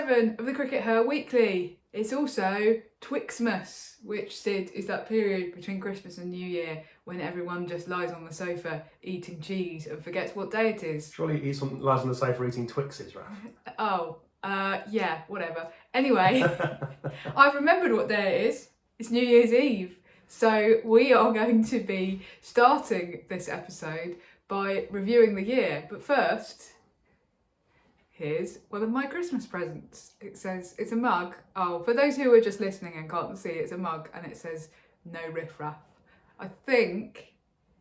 7 of the CRICKETher Weekly. It's also Twixmas, which, Sid, is that period between Christmas and New Year when everyone just lies on the sofa eating cheese and forgets what day it is. Surely he lies on the sofa eating Twixes, Raph. Oh, yeah, whatever. Anyway, I've remembered what day it is. It's New Year's Eve. So we are going to be starting this episode by reviewing the year. But first, here's one of my Christmas presents. It says, it's a mug. Oh, for those who are just listening and can't see, it's a mug and it says, no riffraff. I think,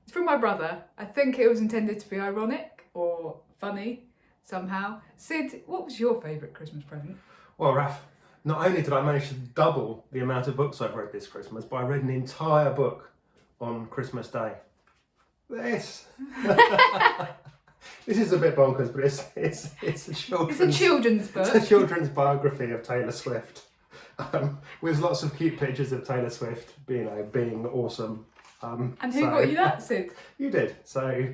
it's from my brother. I think it was intended to be ironic or funny somehow. Sid, what was your favourite Christmas present? Well, Raph, not only did I manage to double the amount of books I've read this Christmas, but I read an entire book on Christmas Day. This. This is a bit bonkers, but it's a children's book. It's a children's biography of Taylor Swift, with lots of cute pictures of Taylor Swift, being awesome. And who got you that, Sid? You did. So,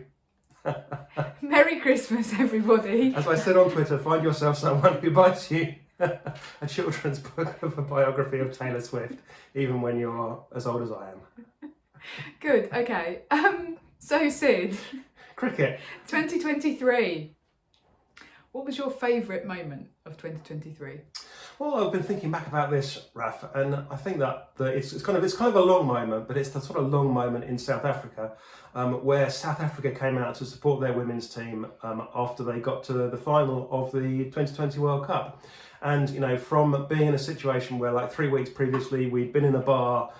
Merry Christmas, everybody. as I said on Twitter, find yourself someone who buys you a children's book of a biography of Taylor Swift, even when you're as old as I am. Good. Okay. So, Sid. Cricket. 2023. What was your favourite moment of 2023? Well, I've been thinking back about this, Raph, and I think that it's kind of a long moment, but it's the sort of long moment in South Africa, where South Africa came out to support their women's team after they got to the final of the 2020 World Cup. And, from being in a situation where like 3 weeks previously we'd been in a bar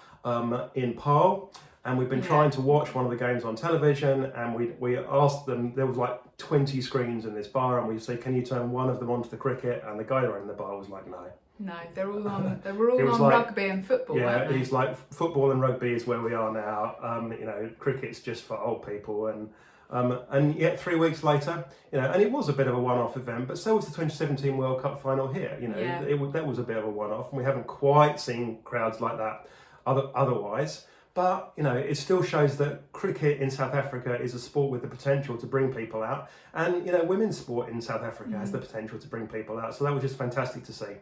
in Paarl, and we've been trying to watch one of the games on television, and we asked them, there was like 20 screens in this bar, and we said, can you turn one of them onto the cricket? And the guy running the bar was like, no. No, they were all on rugby and football, yeah, weren't they? He's like, football and rugby is where we are now. Cricket's just for old people. And yet 3 weeks later, and it was a bit of a one-off event, but so was the 2017 World Cup final here. That was a bit of a one-off, and we haven't quite seen crowds like that otherwise. But, it still shows that cricket in South Africa is a sport with the potential to bring people out. And, women's sport in South Africa has the potential to bring people out. So that was just fantastic to see.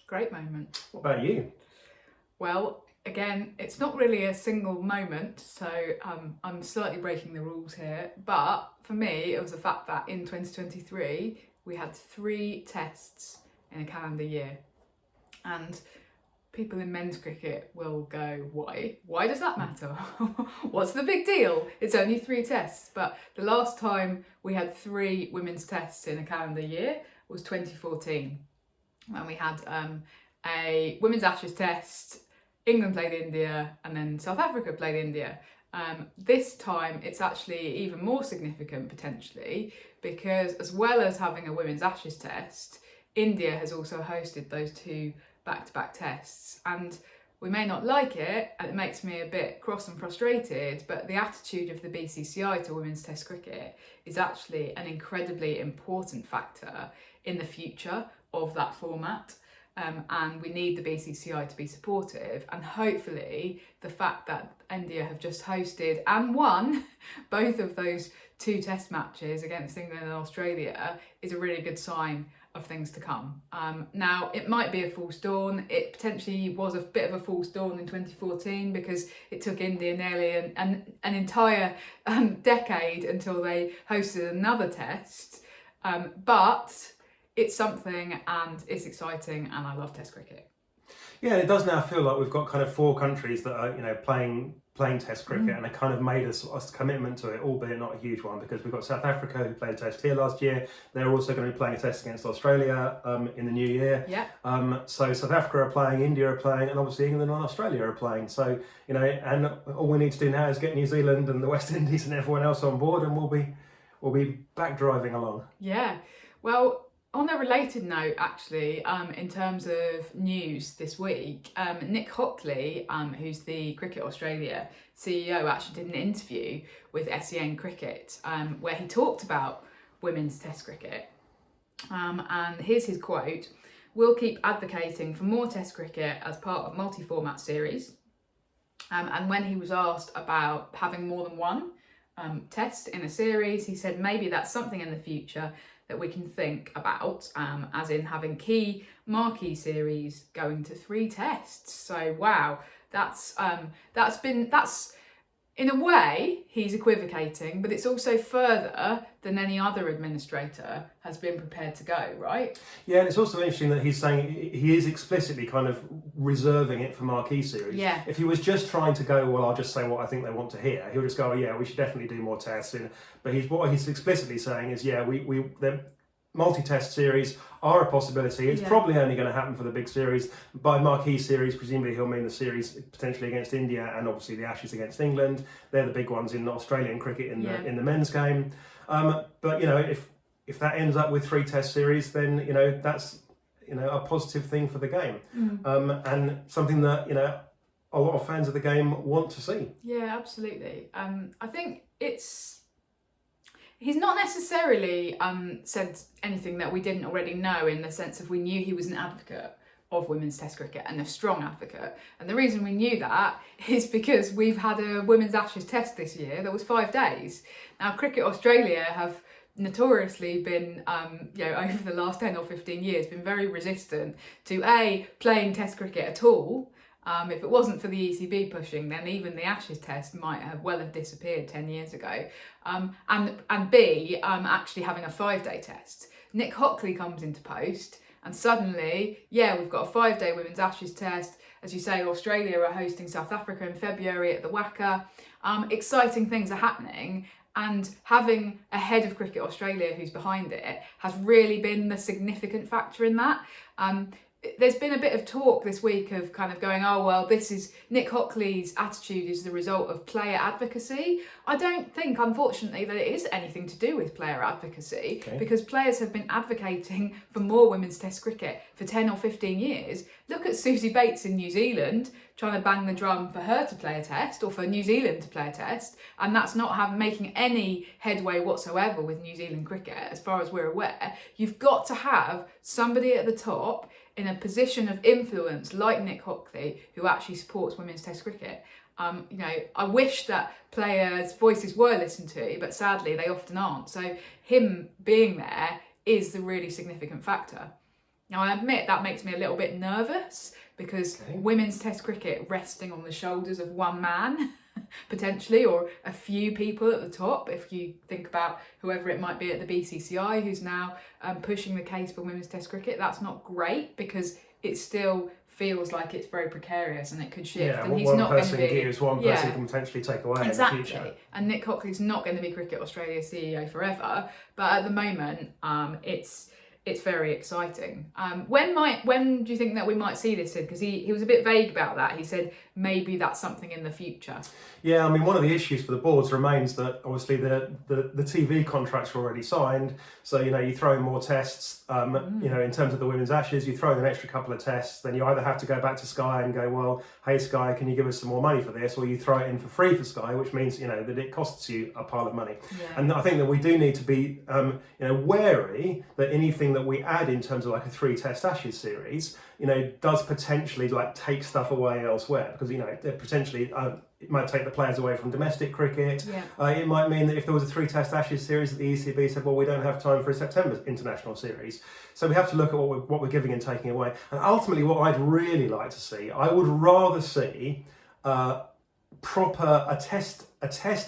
Great moment. What about you? Well, again, it's not really a single moment, so I'm slightly breaking the rules here. But for me, it was the fact that in 2023, we had 3 tests in a calendar year. And people in men's cricket will go, why? Why does that matter? What's the big deal? It's only 3 tests. But the last time we had 3 women's tests in a calendar year was 2014, when we had a women's Ashes test, England played India, and then South Africa played India. This time it's actually even more significant potentially, because as well as having a women's Ashes test, India has also hosted those 2 back-to-back tests, and we may not like it, and it makes me a bit cross and frustrated, but the attitude of the BCCI to women's test cricket is actually an incredibly important factor in the future of that format, and we need the BCCI to be supportive, and hopefully the fact that India have just hosted and won both of those 2 test matches against England and Australia is a really good sign of things to come. Now, it might be a false dawn. It potentially was a bit of a false dawn in 2014 because it took India nearly an entire decade until they hosted another test. But it's something, and it's exciting, and I love Test cricket. Yeah, it does now feel like we've got kind of 4 countries that are, playing Test cricket, and it kind of made us a commitment to it, albeit not a huge one, because we've got South Africa who played a Test here last year. They're also going to be playing a Test against Australia in the new year. Yeah. So South Africa are playing, India are playing, and obviously England and Australia are playing. So and all we need to do now is get New Zealand and the West Indies and everyone else on board, and we'll be back driving along. Yeah. Well, on a related note, actually, in terms of news this week, Nick Hockley, who's the Cricket Australia CEO, actually did an interview with SEN Cricket where he talked about women's Test cricket. And here's his quote: "We'll keep advocating for more Test cricket as part of multi-format series." And when he was asked about having more than one Test in a series, he said maybe that's something in the future. that we can think about, as in having key marquee series going to 3 tests. So wow, that's in a way, he's equivocating, but it's also further than any other administrator has been prepared to go, right? Yeah, and it's also interesting that he's saying he is explicitly kind of reserving it for marquee series. Yeah. If he was just trying to go, well, I'll just say what I think they want to hear, he'll just go, oh yeah, we should definitely do more tests. But what he's explicitly saying is, yeah, the multi-test series are a possibility. It's probably only going to happen for the big series. By marquee series, presumably he'll mean the series potentially against India and obviously the Ashes against England. They're the big ones in Australian cricket in the men's game. But if that ends up with 3 test series, then that's a positive thing for the game, and something that a lot of fans of the game want to see. Yeah, absolutely. I think he's not necessarily said anything that we didn't already know, in the sense of we knew he was an advocate of women's test cricket and a strong advocate. And the reason we knew that is because we've had a women's Ashes test this year that was 5 days. Now, Cricket Australia have notoriously been, over the last 10 or 15 years, been very resistant to playing test cricket at all. If it wasn't for the ECB pushing, then even the Ashes test might have disappeared 10 years ago. And B, actually having a 5-day test. Nick Hockley comes into post, and suddenly, we've got a 5-day women's Ashes test. As you say, Australia are hosting South Africa in February at the WACA. Exciting things are happening. And having a head of Cricket Australia who's behind it has really been the significant factor in that. There's been a bit of talk this week of kind of going, oh, well, this is Nick Hockley's attitude is the result of player advocacy. I don't think, unfortunately, that it is anything to do with player advocacy, because players have been advocating for more women's test cricket for 10 or 15 years. Look at Susie Bates in New Zealand trying to bang the drum for her to play a test, or for New Zealand to play a test, and that's not making any headway whatsoever with New Zealand cricket, as far as we're aware. You've got to have somebody at the top in a position of influence like Nick Hockley, who actually supports women's test cricket. I wish that players' voices were listened to, but sadly they often aren't. So him being there is the really significant factor. Now, I admit that makes me a little bit nervous, because women's test cricket resting on the shoulders of one man, potentially, or a few people at the top, if you think about whoever it might be at the BCCI who's now pushing the case for women's test cricket, that's not great, because it still feels like it's very precarious and it could shift. Yeah, and he's one not person going to be, gives, one person can potentially take away in the future. And Nick Hockley's not going to be Cricket Australia CEO forever, but at the moment, it's very exciting. When do you think that we might see this, Sid? Because he was a bit vague about that. He said maybe that's something in the future. Yeah, I mean, one of the issues for the boards remains that obviously the TV contracts are already signed. So, you throw in more tests, in terms of the women's Ashes, you throw in an extra couple of tests, then you either have to go back to Sky and go, well, hey Sky, can you give us some more money for this? Or you throw it in for free for Sky, which means, that it costs you a pile of money. Yeah. And I think that we do need to be, wary that anything that we add in terms of like a 3-test Ashes series, does potentially take stuff away elsewhere, because, potentially it might take the players away from domestic cricket. Yeah. It might mean that if there was a 3-test Ashes series, that the ECB said, well, we don't have time for a September international series. So we have to look at what we're giving and taking away. And ultimately, what I'd really like to see, I would rather see a test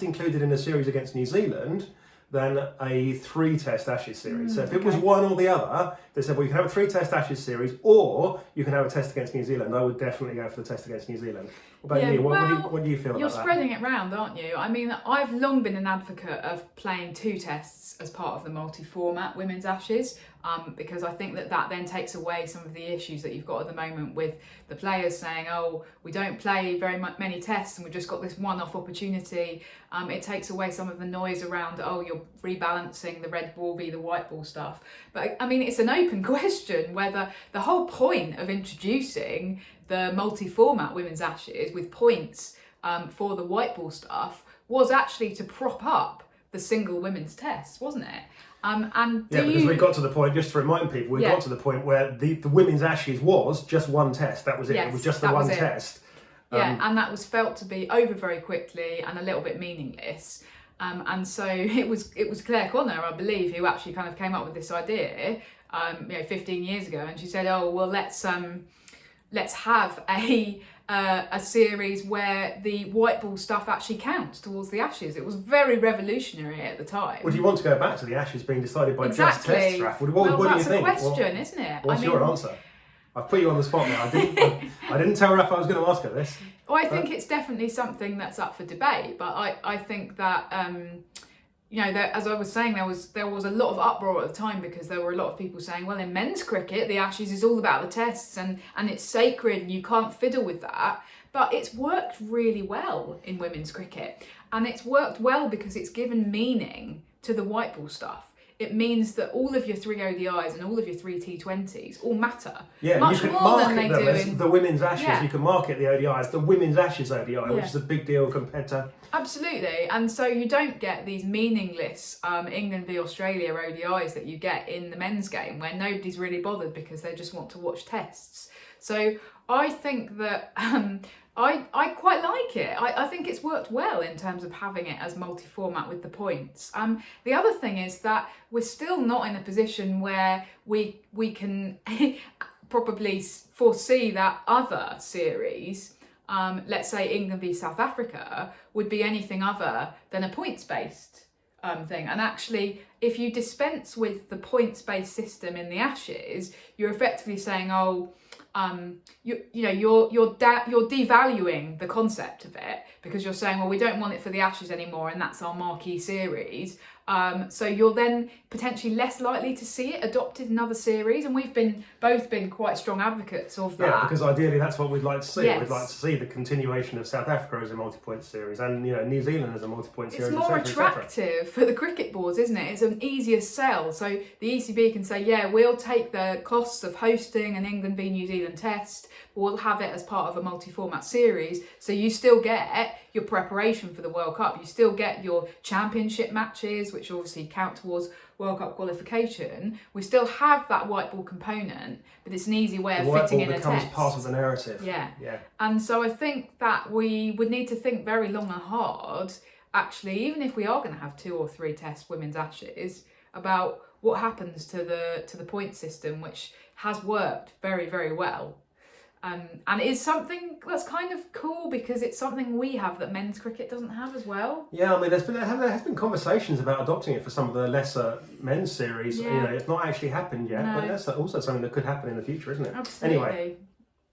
included in a series against New Zealand than a 3-test Ashes series. So if it was one or the other, they said, well, you can have a 3-test Ashes series, or you can have a test against New Zealand. I would definitely go for the test against New Zealand. What about you? What do you feel about that? You're spreading it round, aren't you? I mean, I've long been an advocate of playing 2 tests as part of the multi-format women's Ashes, because I think that then takes away some of the issues that you've got at the moment with the players saying, oh, we don't play very many tests and we've just got this one-off opportunity. It takes away some of the noise around, oh, you're rebalancing the red ball v the white ball stuff. But I mean, it's an open question whether the whole point of introducing the multi-format women's Ashes with points for the white ball stuff was actually to prop up the single women's tests, wasn't it? Because we got to the point, just to remind people, got to the point where the women's Ashes was just one test. That was it. Yes, it was just the one test. And that was felt to be over very quickly and a little bit meaningless. And so it was Claire Connor, I believe, who actually kind of came up with this idea, 15 years ago. And she said, oh, well, let's have a series where the white ball stuff actually counts towards the Ashes. It was very revolutionary at the time. Would you want to go back to the Ashes being decided by just Exactly. tests, Raf? What do you think? That's a question, isn't it? What's your answer? I've put you on the spot now. I didn't tell Raf I was going to ask her this. Well, I think it's definitely something that's up for debate, but I think that as I was saying, there was a lot of uproar at the time because there were a lot of people saying, well, in men's cricket, the Ashes is all about the tests and it's sacred and you can't fiddle with that. But it's worked really well in women's cricket, and it's worked well because it's given meaning to the white ball stuff. It means that all of your 3 ODIs and all of your 3 T20s all matter. Yeah, much you can more than market they do them as in the women's Ashes. Yeah. You can market the ODIs, the women's Ashes ODI, which is a big deal compared to... Absolutely, and so you don't get these meaningless England v Australia ODIs that you get in the men's game where nobody's really bothered because they just want to watch tests. So I think that I quite like it. I think it's worked well in terms of having it as multi-format with the points. The other thing is that we're still not in a position where we can probably foresee that other series, let's say England v South Africa, would be anything other than a points-based thing. And actually, if you dispense with the points-based system in the Ashes, you're effectively saying, you're devaluing the concept of it because you're saying, well, we don't want it for the Ashes anymore, and that's our marquee series. So you're then potentially less likely to see it adopted in other series, and we've both been quite strong advocates of that. Yeah, because ideally that's what we'd like to see. Yes. We'd like to see the continuation of South Africa as a multi-point series, and New Zealand as a multi-point series. It's more attractive for the cricket boards, isn't it? It's an easier sell. So the ECB can say, yeah, we'll take the costs of hosting an England v New Zealand test, we'll have it as part of a multi-format series, so you still get your preparation for the World Cup, you still get your championship matches, which obviously count towards World Cup qualification. We still have that white ball component, but it's an easy way of fitting in a test. The white ball becomes part of the narrative. Yeah. Yeah. And so I think that we would need to think very long and hard, actually, even if we are going to have 2 or 3 test women's Ashes, about what happens to the point system, which has worked very, very well. And is something that's kind of cool because it's something we have that men's cricket doesn't have as well. Yeah, I mean, there has been conversations about adopting it for some of the lesser men's series. Yeah. It's not actually happened yet, but that's also something that could happen in the future, isn't it? Absolutely. Anyway,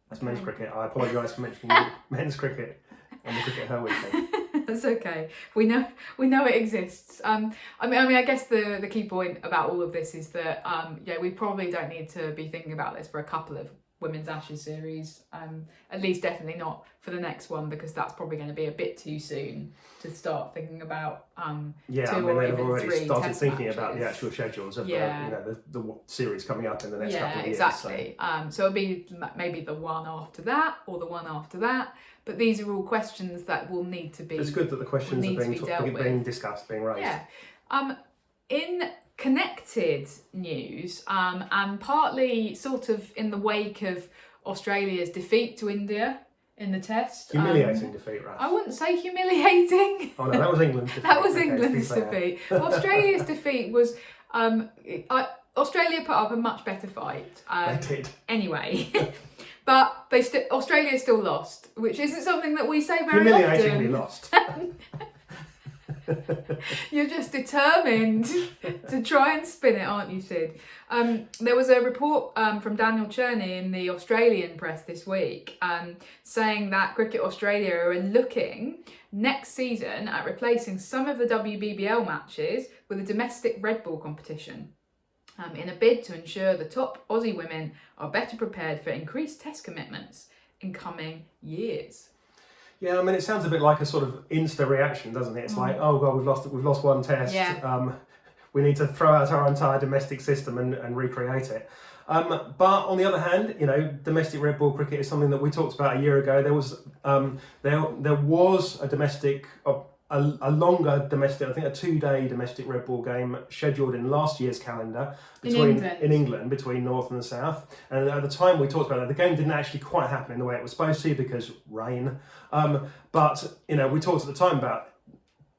that's men's cricket. I apologise for mentioning men's cricket on the CRICKETher weekly. That's okay. We know it exists. I guess the key point about all of this is that we probably don't need to be thinking about this for a couple of women's Ashes series, at least definitely not for the next one, because that's probably going to be a bit too soon to start thinking about they've already started thinking about the actual schedules of the series coming up in the next couple of years. Exactly. So it'll be maybe the one after that or the one after that, but these are all questions that will need to be... It's good that the questions are being discussed, being raised. Yeah. In connected news, and partly sort of in the wake of Australia's defeat to India in the test. Humiliating defeat, right? I wouldn't say humiliating. Oh no, that was England's defeat. That was England's defeat. Australia's defeat was... Australia put up a much better fight. They did. Anyway. But Australia still lost, which isn't something that we say very often. Humiliatingly lost. You're just determined to try and spin it, aren't you, Sid? There was a report from Daniel Cherney in the Australian press this week saying that Cricket Australia are looking next season at replacing some of the WBBL matches with a domestic red ball competition in a bid to ensure the top Aussie women are better prepared for increased test commitments in coming years. Yeah, I mean, it sounds a bit like a sort of Insta reaction, doesn't it? It's like, oh god, we've lost one test. Yeah. We need to throw out our entire domestic system and recreate it. But on the other hand, domestic red ball cricket is something that we talked about a year ago. There was there was a domestic. A longer domestic, I think a 2-day domestic red ball game scheduled in last year's calendar in England between North and the South. And at the time we talked about that, the game didn't actually quite happen in the way it was supposed to because rain. But we talked at the time about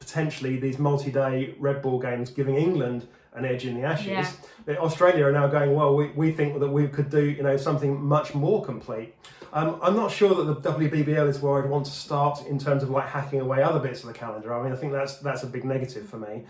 potentially these multi-day red ball games giving England an edge in the Ashes. Australia are now going, well, we think that we could do, you know, something much more complete. I'm not sure that the WBBL is where I'd want to start in terms of like hacking away other bits of the calendar. I mean, I think that's a big negative for me.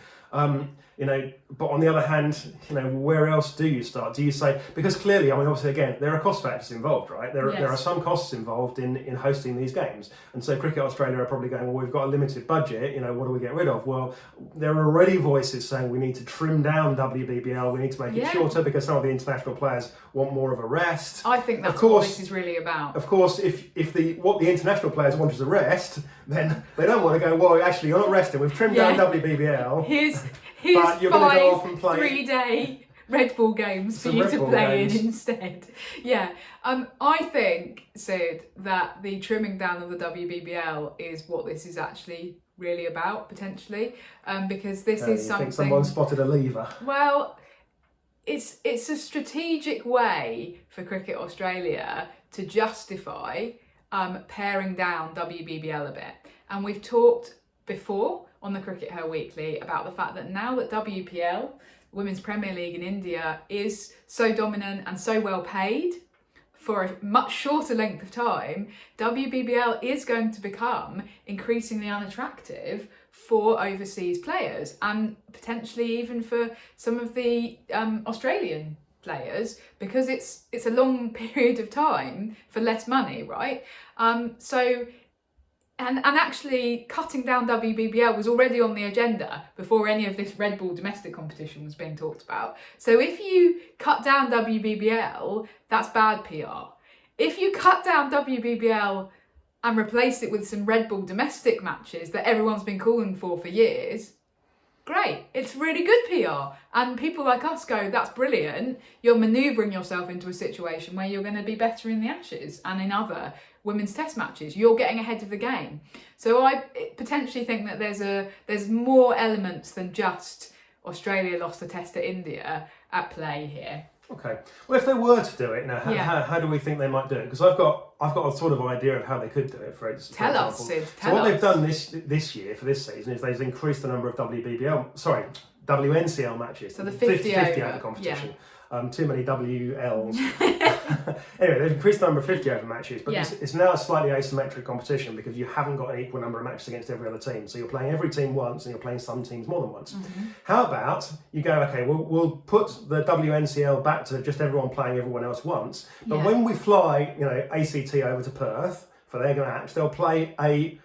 You know, but on the other hand, you know, where else do you start? Do you say, because clearly, I mean, obviously, again, there are cost factors involved, right? There are some costs involved in hosting these games. And so Cricket Australia are probably going, well, we've got a limited budget, you know, what do we get rid of? Well, there are already voices saying we need to trim down WBBL, we need to make it shorter because some of the international players want more of a rest. I think that's what this is really about. Of course, if what the international players want is a rest, then they don't want to go, well, actually, you're not resting, we've trimmed down WBBL. Here's but you're going to go off and play 3-day red ball games for you to play in instead. I think, Sid, that the trimming down of the WBBL is what this is actually really about, potentially, because this is something... think someone spotted a lever? Well, it's a strategic way for Cricket Australia to justify paring down WBBL a bit. And we've talked before on the CRICKETher Weekly about the fact that now that WPL, Women's Premier League in India, is so dominant and so well paid for a much shorter length of time, WBBL is going to become increasingly unattractive for overseas players and potentially even for some of the Australian players, because it's a long period of time for less money, right? And actually cutting down WBBL was already on the agenda before any of this red ball domestic competition was being talked about. So if you cut down WBBL, that's bad PR. If you cut down WBBL and replace it with some red ball domestic matches that everyone's been calling for years, great, it's really good PR. And people like us go, that's brilliant. You're manoeuvring yourself into a situation where you're going to be better in the Ashes and in other women's test matches. You're getting ahead of the game. So I potentially think that there's more elements than just Australia lost a test to India at play here. Okay. Well, if they were to do it, now, how do we think they might do it? Because I've got a sort of idea of how they could do it. For example, tell us, Sid. So what they've done this year for this season is they've increased the number of WNCL matches. So the 50 over competition. Yeah. Too many WLs. Anyway, they've increased the number of 50 over matches, but it's now a slightly asymmetric competition because you haven't got an equal number of matches against every other team. So you're playing every team once and you're playing some teams more than once. Mm-hmm. How about you go, okay, we'll put the WNCL back to just everyone playing everyone else once, but when we fly, you know, ACT over to Perth for their match, they'll play a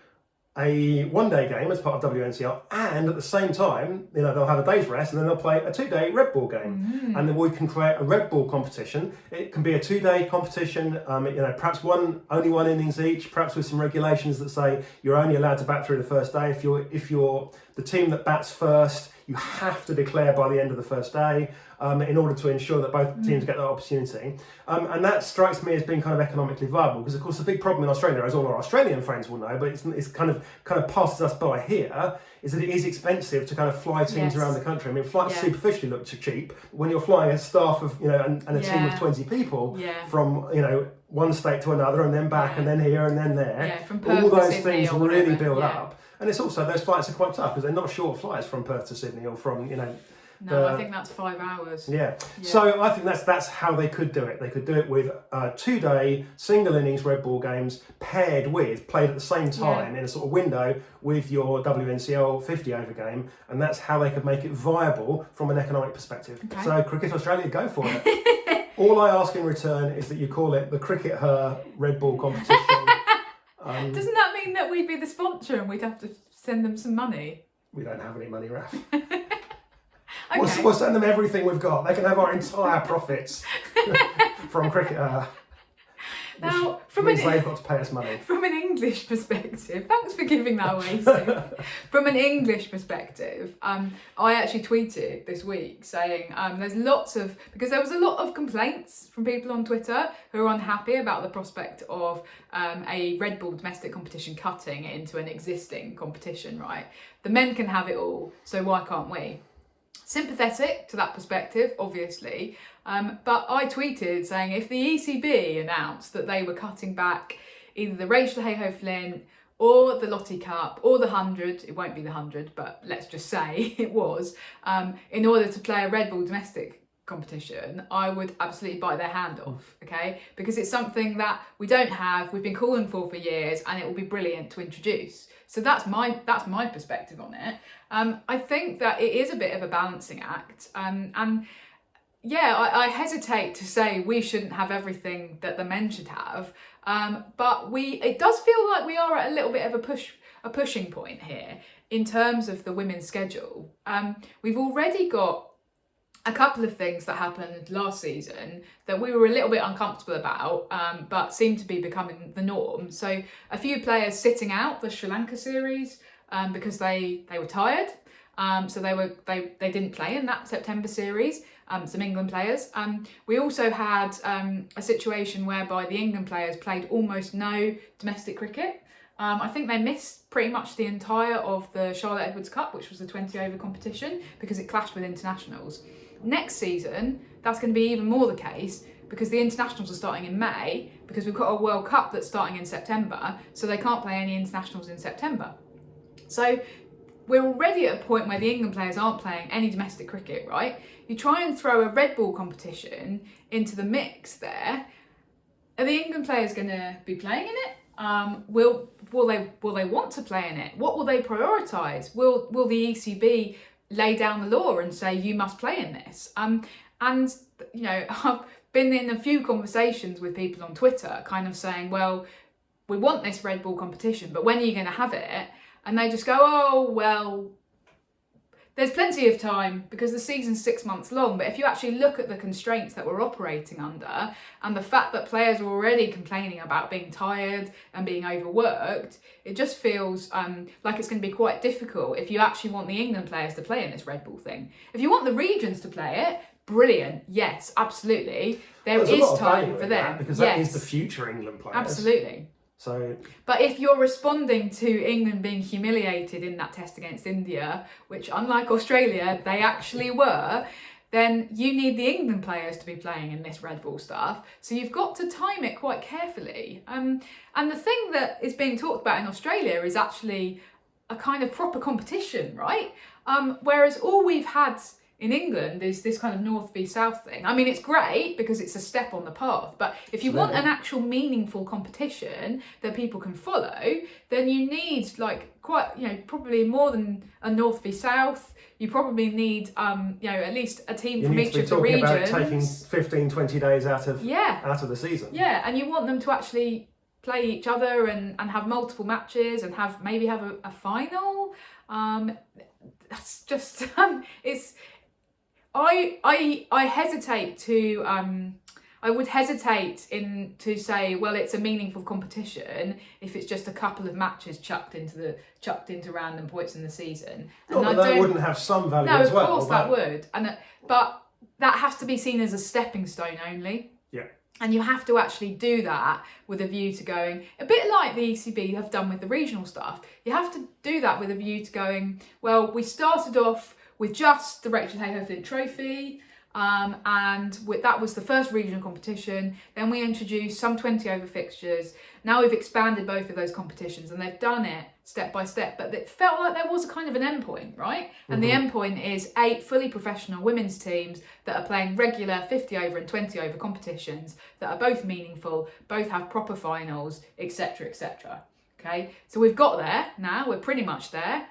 one-day game as part of WNCL, and at the same time, you know, they'll have a day's rest, and then they'll play a 2-day red ball game, and then we can create a red ball competition. It can be a 2-day competition, you know, perhaps only one innings each, perhaps with some regulations that say you're only allowed to bat through the first day. If you're the team that bats first, you have to declare by the end of the first day in order to ensure that both teams get that opportunity. And that strikes me as being kind of economically viable, because of course the big problem in Australia, as all our Australian friends will know, but it's kind of passes us by here, is that it is expensive to kind of fly teams around the country. I mean, flights superficially look cheap. When you're flying a staff of, you know, and a team of 20 people from, you know, one state to another and then back and then here and then there, from Perth all those to things Sydney really build up. And it's also, those flights are quite tough because they're not short flights from Perth to Sydney or from, you know... No, I think that's 5 hours. Yeah. So I think that's how they could do it. They could do it with 2-day single innings red ball games paired with, played at the same time in a sort of window with your WNCL 50 over game, and that's how they could make it viable from an economic perspective. Okay. So Cricket Australia, go for it. All I ask in return is that you call it the CRICKETher red ball competition. Doesn't that mean that we'd be the sponsor and we'd have to send them some money? We don't have any money, Raf. Okay. We'll send them everything we've got. They can have our entire profits from CRICKETher. Now, they've got to pay us money. From an English perspective, thanks for giving that away, Sue. From an English perspective, I actually tweeted this week saying because there was a lot of complaints from people on Twitter who are unhappy about the prospect of a red ball domestic competition cutting into an existing competition, right? The men can have it all, so why can't we? Sympathetic to that perspective, obviously, but I tweeted saying if the ECB announced that they were cutting back either the Rachel Hayhoe Flint or the Lottie Cup or the 100, it won't be the 100, but let's just say it was, in order to play a Red Bull domestic competition, I would absolutely bite their hand off, okay? Because it's something that we don't have, we've been calling for years, and it will be brilliant to introduce. So that's my perspective on it. I think that it is a bit of a balancing act, and yeah, I hesitate to say we shouldn't have everything that the men should have, but it does feel like we are at a little bit of a pushing point here in terms of the women's schedule. We've already got a couple of things that happened last season that we were a little bit uncomfortable about, but seem to be becoming the norm. So a few players sitting out the Sri Lanka series because they were tired. So they didn't play in that September series. Some England players. We also had a situation whereby the England players played almost no domestic cricket. I think they missed pretty much the entire of the Charlotte Edwards Cup, which was a 20-over competition, because it clashed with internationals. Next season, that's going to be even more the case, because the internationals are starting in May, because we've got a World Cup that's starting in September, so they can't play any internationals in September. So we're already at a point where the England players aren't playing any domestic cricket, right? You try and throw a Red Bull competition into the mix there. Are the England players going to be playing in it? Will they want to play in it? What will they prioritise? Will the ECB lay down the law and say you must play in this? And you know, I've been in a few conversations with people on Twitter kind of saying, well, we want this Red Bull competition, but when are you going to have it? And they just go, oh, well, there's plenty of time because the season's 6 months long. But if you actually look at the constraints that we're operating under and the fact that players are already complaining about being tired and being overworked, it just feels like it's going to be quite difficult if you actually want the England players to play in this Red Bull thing. If you want the regions to play it, brilliant. Yes, absolutely. There is time for them. Because that is the future England players. Absolutely. So, but if you're responding to England being humiliated in that test against India, which unlike Australia, they actually were, then you need the England players to be playing in this Red Bull stuff. So you've got to time it quite carefully. And the thing that is being talked about in Australia is actually a kind of proper competition, right? Whereas all we've had in England is this kind of north v south thing. I mean, it's great because it's a step on the path, but if you want an actual meaningful competition that people can follow, then you need like quite, you know, probably more than a north v south. You probably need, you know, at least a team from each of the regions. You need to be talking about taking 15, 20 days out of the season. Yeah, and you want them to actually play each other and have multiple matches and maybe have a final. That's just, it's... I hesitate to I would hesitate to say, well, it's a meaningful competition if it's just a couple of matches chucked into random points in the season. And that wouldn't have some value as well. No, of course that would, but that has to be seen as a stepping stone only. Yeah. And you have to actually do that with a view to going, a bit like the ECB have done with the regional stuff. You have to do that with a view to going, well, we started off with just the Rachel Hayhoe Trophy, and that was the first regional competition. Then we introduced some 20-over fixtures. Now we've expanded both of those competitions, and they've done it step by step. But it felt like there was a kind of an endpoint, right? And the endpoint is 8 fully professional women's teams that are playing regular 50-over and 20-over competitions that are both meaningful, both have proper finals, etc., etc. Okay, so we've got there now. We're pretty much there.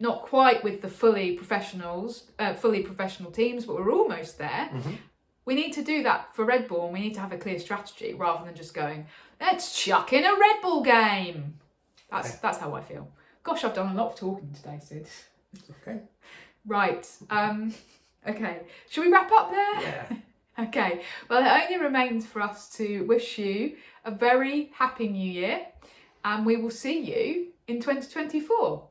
Not quite with the fully professional teams, but we're almost there. Mm-hmm. We need to do that for Red Bull, and we need to have a clear strategy rather than just going, let's chuck in a Red Bull game. That's how I feel. Gosh, I've done a lot of talking today, Sid. Okay. Right. Okay. Shall we wrap up there? Yeah. Okay. Well, it only remains for us to wish you a very happy new year, and we will see you in 2024.